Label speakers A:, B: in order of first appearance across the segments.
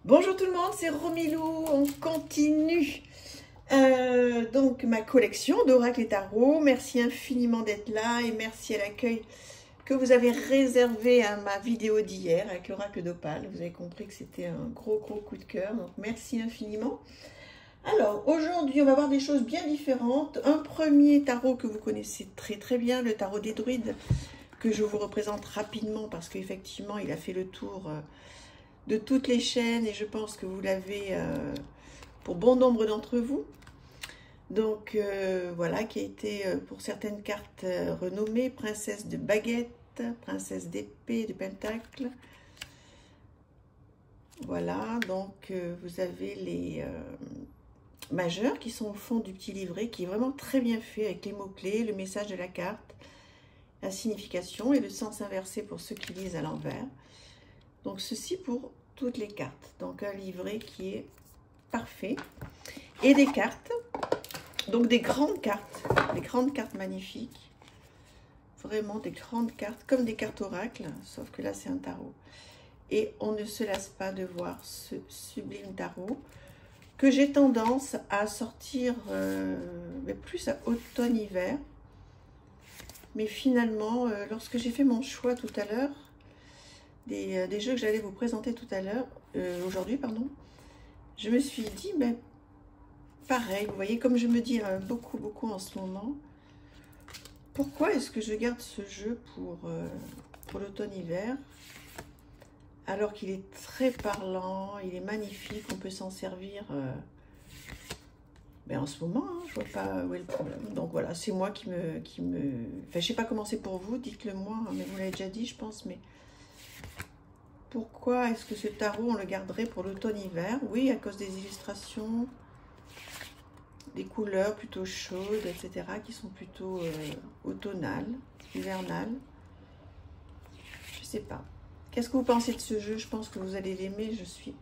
A: Bonjour tout le monde, c'est Romilou, on continue donc ma collection d'oracles et tarots. Merci infiniment d'être là et merci à l'accueil que vous avez réservé à ma vidéo d'hier avec l'oracle d'Opale. Vous avez compris que c'était un gros coup de cœur, donc merci infiniment. Alors aujourd'hui on va voir des choses bien différentes. Un premier tarot que vous connaissez très bien, le tarot des druides, que je vous représente rapidement parce qu'effectivement il a fait le tour de toutes les chaînes et je pense que vous l'avez pour bon nombre d'entre vous. Donc voilà, qui a été pour certaines cartes renommée princesse de baguette, princesse d'épée, de pentacle. Voilà, donc vous avez les majeurs qui sont au fond du petit livret, qui est vraiment très bien fait avec les mots-clés, le message de la carte, la signification et le sens inversé pour ceux qui lisent à l'envers. Donc ceci pour toutes les cartes. Donc un livret qui est parfait. Et des cartes, donc des grandes cartes magnifiques. Vraiment des grandes cartes, comme des cartes oracles, sauf que là c'est un tarot. Et on ne se lasse pas de voir ce sublime tarot que j'ai tendance à sortir mais plus à automne-hiver. Mais finalement, lorsque j'ai fait mon choix tout à l'heure, des jeux que j'allais vous présenter tout à l'heure, aujourd'hui, pardon, je me suis dit, mais pareil, vous voyez, comme je me dis beaucoup en ce moment, pourquoi est-ce que je garde ce jeu pour l'automne-hiver, alors qu'il est très parlant, il est magnifique, on peut s'en servir mais en ce moment, hein, je vois pas où est le problème. Donc voilà, c'est moi qui me... Enfin, je sais pas comment c'est pour vous, dites-le moi, hein, mais vous l'avez déjà dit, je pense, mais... Pourquoi est-ce que ce tarot, on le garderait pour l'automne-hiver? Oui, à cause des illustrations, des couleurs plutôt chaudes, etc., qui sont plutôt automnales, hivernales. Je sais pas. Qu'est-ce que vous pensez de ce jeu? Je pense que vous allez l'aimer. Je suis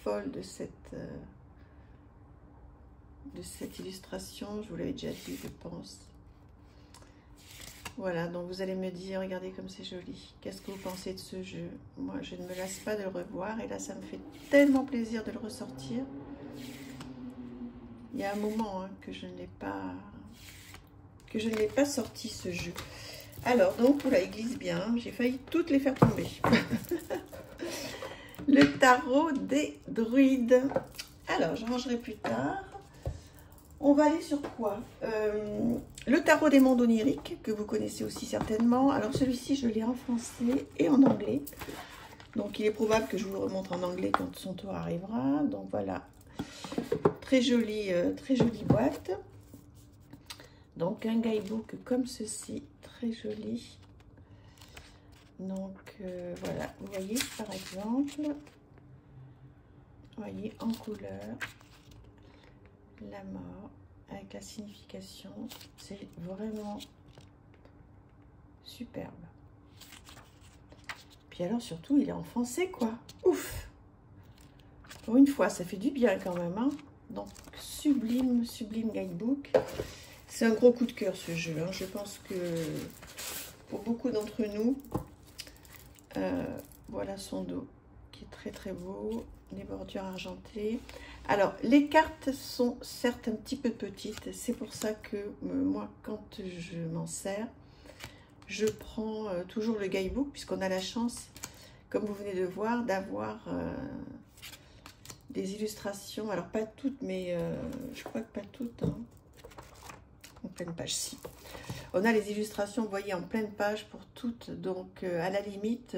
A: folle de cette illustration. Je vous l'avais déjà dit, je pense. Voilà, donc vous allez me dire, regardez comme c'est joli. Qu'est-ce que vous pensez de ce jeu? Moi, je ne me lasse pas de le revoir. Et là, ça me fait tellement plaisir de le ressortir. Il y a un moment hein, que je ne l'ai pas sorti, ce jeu. Alors, donc, voilà, il glisse bien. J'ai failli toutes les faire tomber. Le tarot des druides. Alors, je rangerai plus tard. On va aller sur quoi? Le tarot des mondes oniriques, que vous connaissez aussi certainement. Alors celui-ci, je l'ai en français et en anglais. Donc il est probable que je vous le remonte en anglais quand son tour arrivera. Donc voilà, très jolie boîte. Donc un guidebook comme ceci, très joli. Donc voilà, vous voyez par exemple, vous voyez en couleur. La mort avec la signification, c'est vraiment superbe. Puis alors surtout il est en français quoi, ouf, pour une fois ça fait du bien quand même hein. Donc sublime guidebook. C'est un gros coup de cœur ce jeu hein. Je pense que pour beaucoup d'entre nous, voilà son dos qui est très beau, les bordures argentées. Alors, les cartes sont certes un petit peu petites. C'est pour ça que moi, quand je m'en sers, je prends toujours le guidebook, puisqu'on a la chance, comme vous venez de voir, d'avoir des illustrations. Alors, pas toutes, mais je crois que pas toutes. Hein. En pleine page, si. On a les illustrations, vous voyez, en pleine page pour toutes. Donc, à la limite...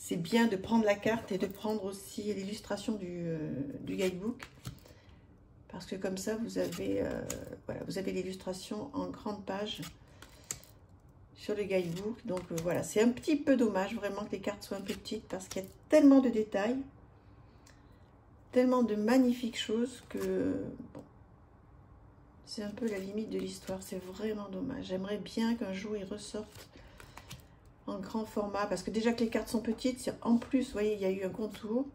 A: c'est bien de prendre la carte et de prendre aussi l'illustration du guidebook. Parce que comme ça, vous avez voilà, vous avez l'illustration en grande page sur le guidebook. Donc voilà, c'est un petit peu dommage vraiment que les cartes soient un peu petites parce qu'il y a tellement de détails, tellement de magnifiques choses que bon, c'est un peu la limite de l'histoire. C'est vraiment dommage. J'aimerais bien qu'un jour ils ressortent en grand format, parce que déjà que les cartes sont petites, en plus, vous voyez, il y a eu un contour.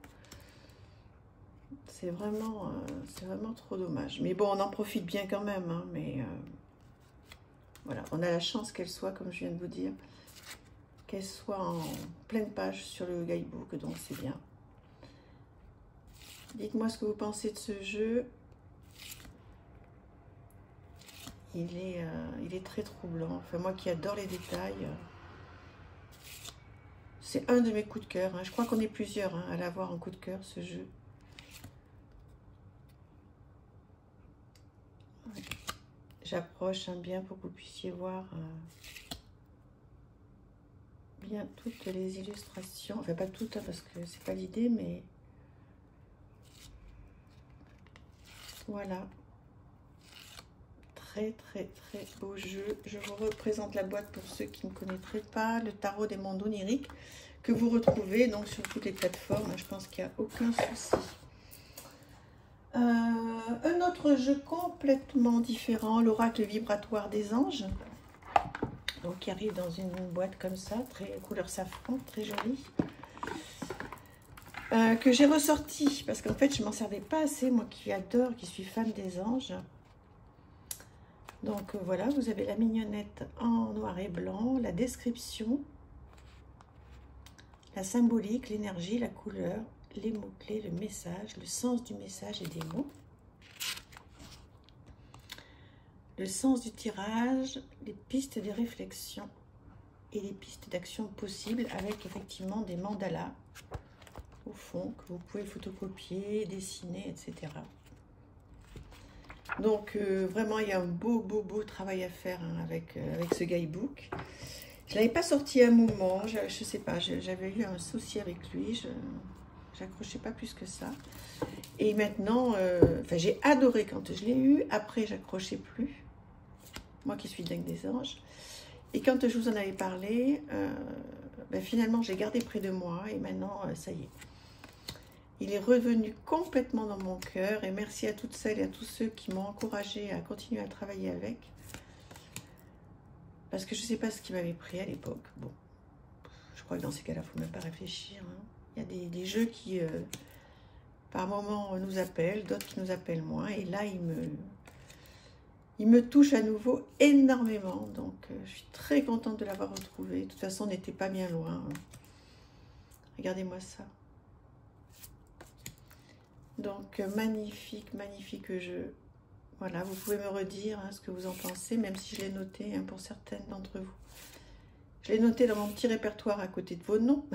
A: C'est vraiment trop dommage. Mais bon, on en profite bien quand même, hein, mais voilà, on a la chance qu'elle soit, comme je viens de vous dire, qu'elle soit en pleine page sur le guidebook, donc c'est bien. Dites-moi ce que vous pensez de ce jeu. Il est très troublant. Enfin, moi qui adore les détails, c'est un de mes coups de cœur. Hein. Je crois qu'on est plusieurs hein, à l'avoir en coup de cœur, ce jeu. Ouais. J'approche hein, bien pour que vous puissiez voir bien toutes les illustrations. Enfin, pas toutes, hein, parce que c'est pas l'idée, mais voilà. Très très très beau jeu. Je vous représente la boîte pour ceux qui ne connaîtraient pas. Le tarot des mondes oniriques que vous retrouvez donc sur toutes les plateformes. Je pense qu'il n'y a aucun souci. Un autre jeu complètement différent, l'oracle vibratoire des anges. Donc qui arrive dans une boîte comme ça, très couleur safran, très jolie. Que j'ai ressorti parce qu'en fait je m'en servais pas assez, moi qui adore, qui suis fan des anges. Donc voilà, vous avez la mignonnette en noir et blanc, la description, la symbolique, l'énergie, la couleur, les mots-clés, le message, le sens du message et des mots, le sens du tirage, les pistes des réflexions et les pistes d'action possibles avec effectivement des mandalas au fond que vous pouvez photocopier, dessiner, etc. Donc vraiment il y a un beau travail à faire hein, avec ce guidebook. Je ne l'avais pas sorti à un moment, je sais pas, j'avais eu un souci avec lui, j'accrochais pas plus que ça. Et maintenant, enfin j'ai adoré quand je l'ai eu, après j'accrochais plus, moi qui suis dingue des anges. Et quand je vous en avais parlé, ben, finalement j'ai gardé près de moi et maintenant ça y est. Il est revenu complètement dans mon cœur et merci à toutes celles et à tous ceux qui m'ont encouragé à continuer à travailler avec. Parce que je ne sais pas ce qui m'avait pris à l'époque. Bon, je crois que dans ces cas-là, il ne faut même pas réfléchir. Hein. Il y a des jeux qui, par moments, nous appellent, d'autres qui nous appellent moins. Et là, il me touche à nouveau énormément. Donc, je suis très contente de l'avoir retrouvé. De toute façon, on n'était pas bien loin. Hein. Regardez-moi ça. Donc, magnifique jeu. Voilà, vous pouvez me redire hein, ce que vous en pensez, même si je l'ai noté hein, pour certaines d'entre vous. Je l'ai noté dans mon petit répertoire à côté de vos noms.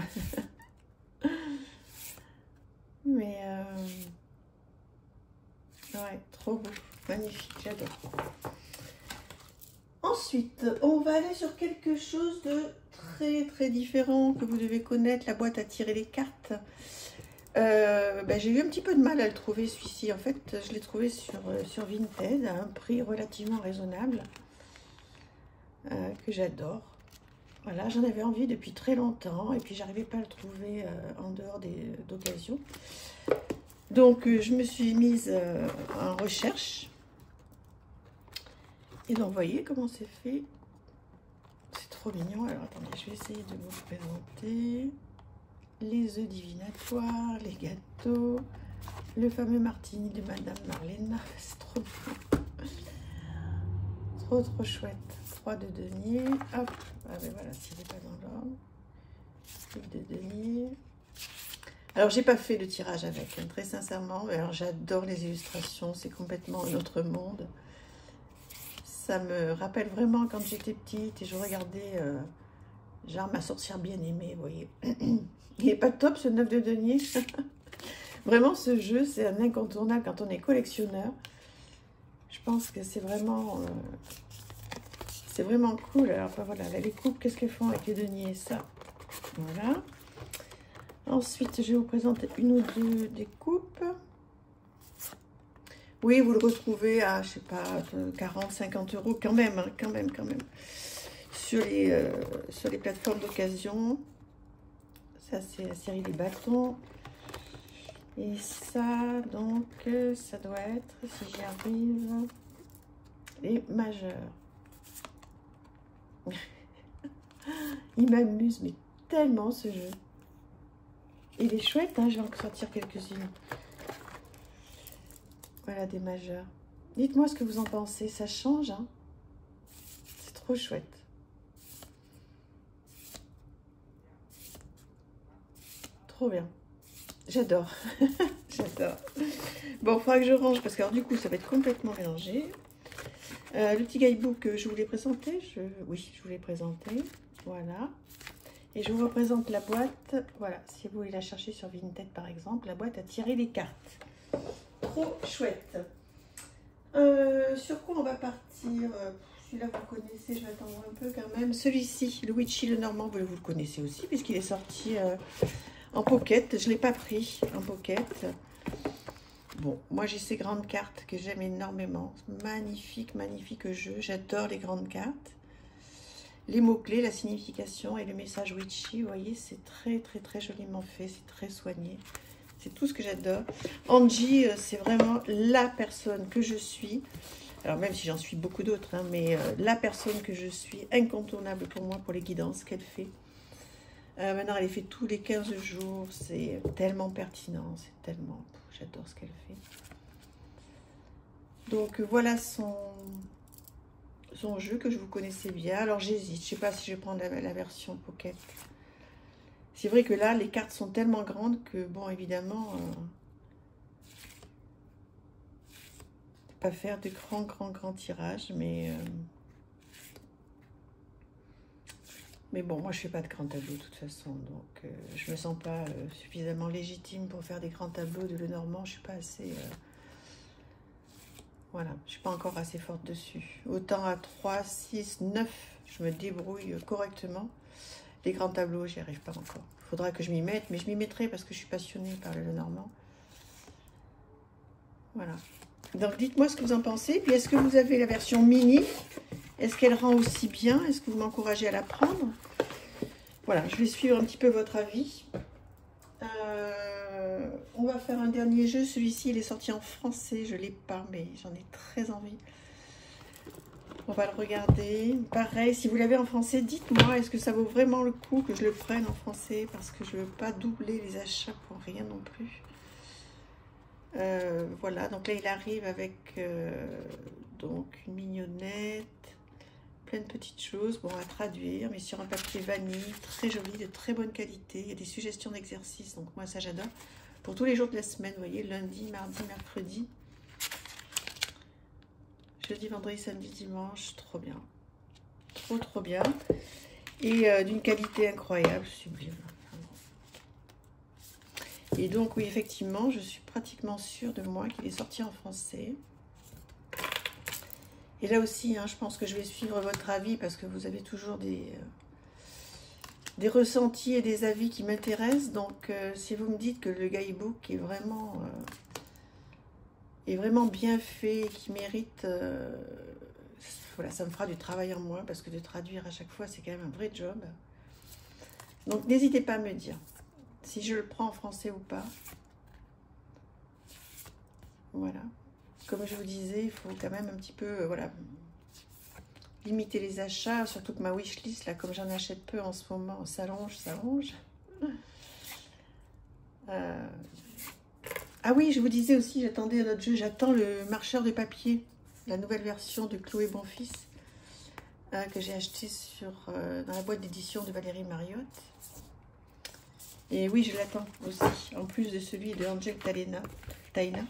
A: Mais, ouais, trop beau, magnifique, j'adore. Ensuite, on va aller sur quelque chose de très différent que vous devez connaître, la boîte à tirer les cartes. Ben, j'ai eu un petit peu de mal à le trouver celui-ci. En fait, je l'ai trouvé sur Vinted à un prix relativement raisonnable que j'adore. Voilà, j'en avais envie depuis très longtemps et puis j'arrivais pas à le trouver en dehors d'occasions. Donc, je me suis mise en recherche. Et donc, vous voyez comment c'est fait. C'est trop mignon. Alors, attendez, je vais essayer de vous présenter. Les œufs divinatoires, les gâteaux, le fameux martini de Madame Marlène. C'est trop beau. Trop chouette. 3 de denier. Hop. Ah ben voilà, s'il n'est pas dans l'ordre. 8 de denier. Alors, j'ai pas fait le tirage avec, hein, très sincèrement. Alors, j'adore les illustrations. C'est complètement un autre monde. Ça me rappelle vraiment quand j'étais petite et je regardais genre ma sorcière bien-aimée, vous voyez. Il n'est pas top ce 9 de denier. Vraiment, ce jeu, c'est un incontournable quand on est collectionneur. Je pense que c'est vraiment cool. Alors, enfin, voilà, là, les coupes, qu'est-ce qu'elles font avec les deniers? Ça, voilà. Ensuite, je vais vous présenter une ou deux des coupes. Oui, vous le retrouvez à, je sais pas, 40, 50 euros quand même, hein, quand même. Sur les plateformes d'occasion. Ça, c'est la série des bâtons. Et ça, donc, ça doit être, si j'y arrive, les majeurs. Il m'amuse, mais tellement ce jeu. Il est chouette, hein, je vais en sortir quelques-unes. Voilà, des majeurs. Dites-moi ce que vous en pensez, ça change, hein. C'est trop chouette. Trop bien. J'adore. J'adore. Bon, il faudra que je range parce que alors, du coup, ça va être complètement mélangé. Le petit guidebook, je vous l'ai présenté. Oui, je vous l'ai présenté. Voilà. Et je vous représente la boîte. Voilà, si vous voulez la chercher sur Vinted, par exemple, la boîte à tirer les cartes. Trop chouette. Sur quoi on va partir? Celui-là, vous le connaissez, je vais attendre un peu quand même. Celui-ci, le Witchy le Normand, vous le connaissez aussi, puisqu'il est sorti en pocket. Je ne l'ai pas pris en pocket. Bon, moi j'ai ces grandes cartes que j'aime énormément. Magnifique, magnifique jeu. J'adore les grandes cartes. Les mots-clés, la signification et le message Witchy, vous voyez, c'est très, très, très joliment fait. C'est très soigné. C'est tout ce que j'adore. Angie, c'est vraiment la personne que je suis. Alors même si j'en suis beaucoup d'autres, hein, mais la personne que je suis, incontournable pour moi, pour les guidances qu'elle fait. Maintenant, elle les fait tous les 15 jours. C'est tellement pertinent. C'est tellement... J'adore ce qu'elle fait. Donc voilà son jeu que je vous connaissais bien. Alors j'hésite. Je ne sais pas si je vais prendre la version pocket. C'est vrai que là, les cartes sont tellement grandes que, bon, évidemment... pas faire de grands tirages, mais bon, moi je fais pas de grands tableaux de toute façon, donc je me sens pas suffisamment légitime pour faire des grands tableaux de Lenormand. Je suis pas assez voilà, je suis pas encore assez forte dessus. Autant à 3, 6, 9 je me débrouille correctement. Les grands tableaux, j'y arrive pas encore. Il faudra que je m'y mette, mais je m'y mettrai parce que je suis passionnée par le Lenormand. Voilà. Donc, dites-moi ce que vous en pensez. Puis, est-ce que vous avez la version mini? Est-ce qu'elle rend aussi bien? Est-ce que vous m'encouragez à la prendre? Voilà, je vais suivre un petit peu votre avis. On va faire un dernier jeu. Celui-ci, il est sorti en français. Je ne l'ai pas, mais j'en ai très envie. On va le regarder. Pareil, si vous l'avez en français, dites-moi. Est-ce que ça vaut vraiment le coup que je le prenne en français? Parce que je ne veux pas doubler les achats pour rien non plus. Voilà, donc là il arrive avec donc une mignonnette, plein de petites choses, bon à traduire, mais sur un papier vanille, très joli, de très bonne qualité. Il y a des suggestions d'exercices, donc moi ça j'adore. Pour tous les jours de la semaine, vous voyez, lundi, mardi, mercredi, jeudi, vendredi, samedi, dimanche, trop bien. Trop bien. Et d'une qualité incroyable, sublime. Et donc, oui, effectivement, je suis pratiquement sûre de moi qu'il est sorti en français. Et là aussi, hein, je pense que je vais suivre votre avis parce que vous avez toujours des ressentis et des avis qui m'intéressent. Donc, si vous me dites que le guidebook est vraiment bien fait, qui mérite... voilà, ça me fera du travail en moins parce que de traduire à chaque fois, c'est quand même un vrai job. Donc, n'hésitez pas à me dire si je le prends en français ou pas. Voilà. Comme je vous disais, il faut quand même un petit peu, voilà, limiter les achats. Surtout que ma wishlist, là, comme j'en achète peu en ce moment, s'allonge. Ah oui, je vous disais aussi, j'attendais un autre jeu. J'attends le marcheur de papier, la nouvelle version de Chloé Bonfils, que j'ai acheté dans la boîte d'édition de Valérie Mariotte. Et oui, je l'attends aussi, en plus de celui de Angel Taina.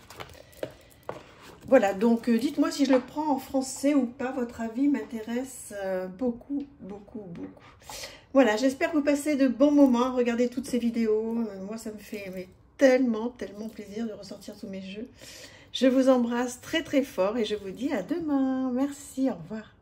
A: Voilà, donc dites-moi si je le prends en français ou pas. Votre avis m'intéresse beaucoup. Voilà, j'espère que vous passez de bons moments à regarder toutes ces vidéos. Moi, ça me fait tellement plaisir de ressortir tous mes jeux. Je vous embrasse très fort et je vous dis à demain. Merci, au revoir.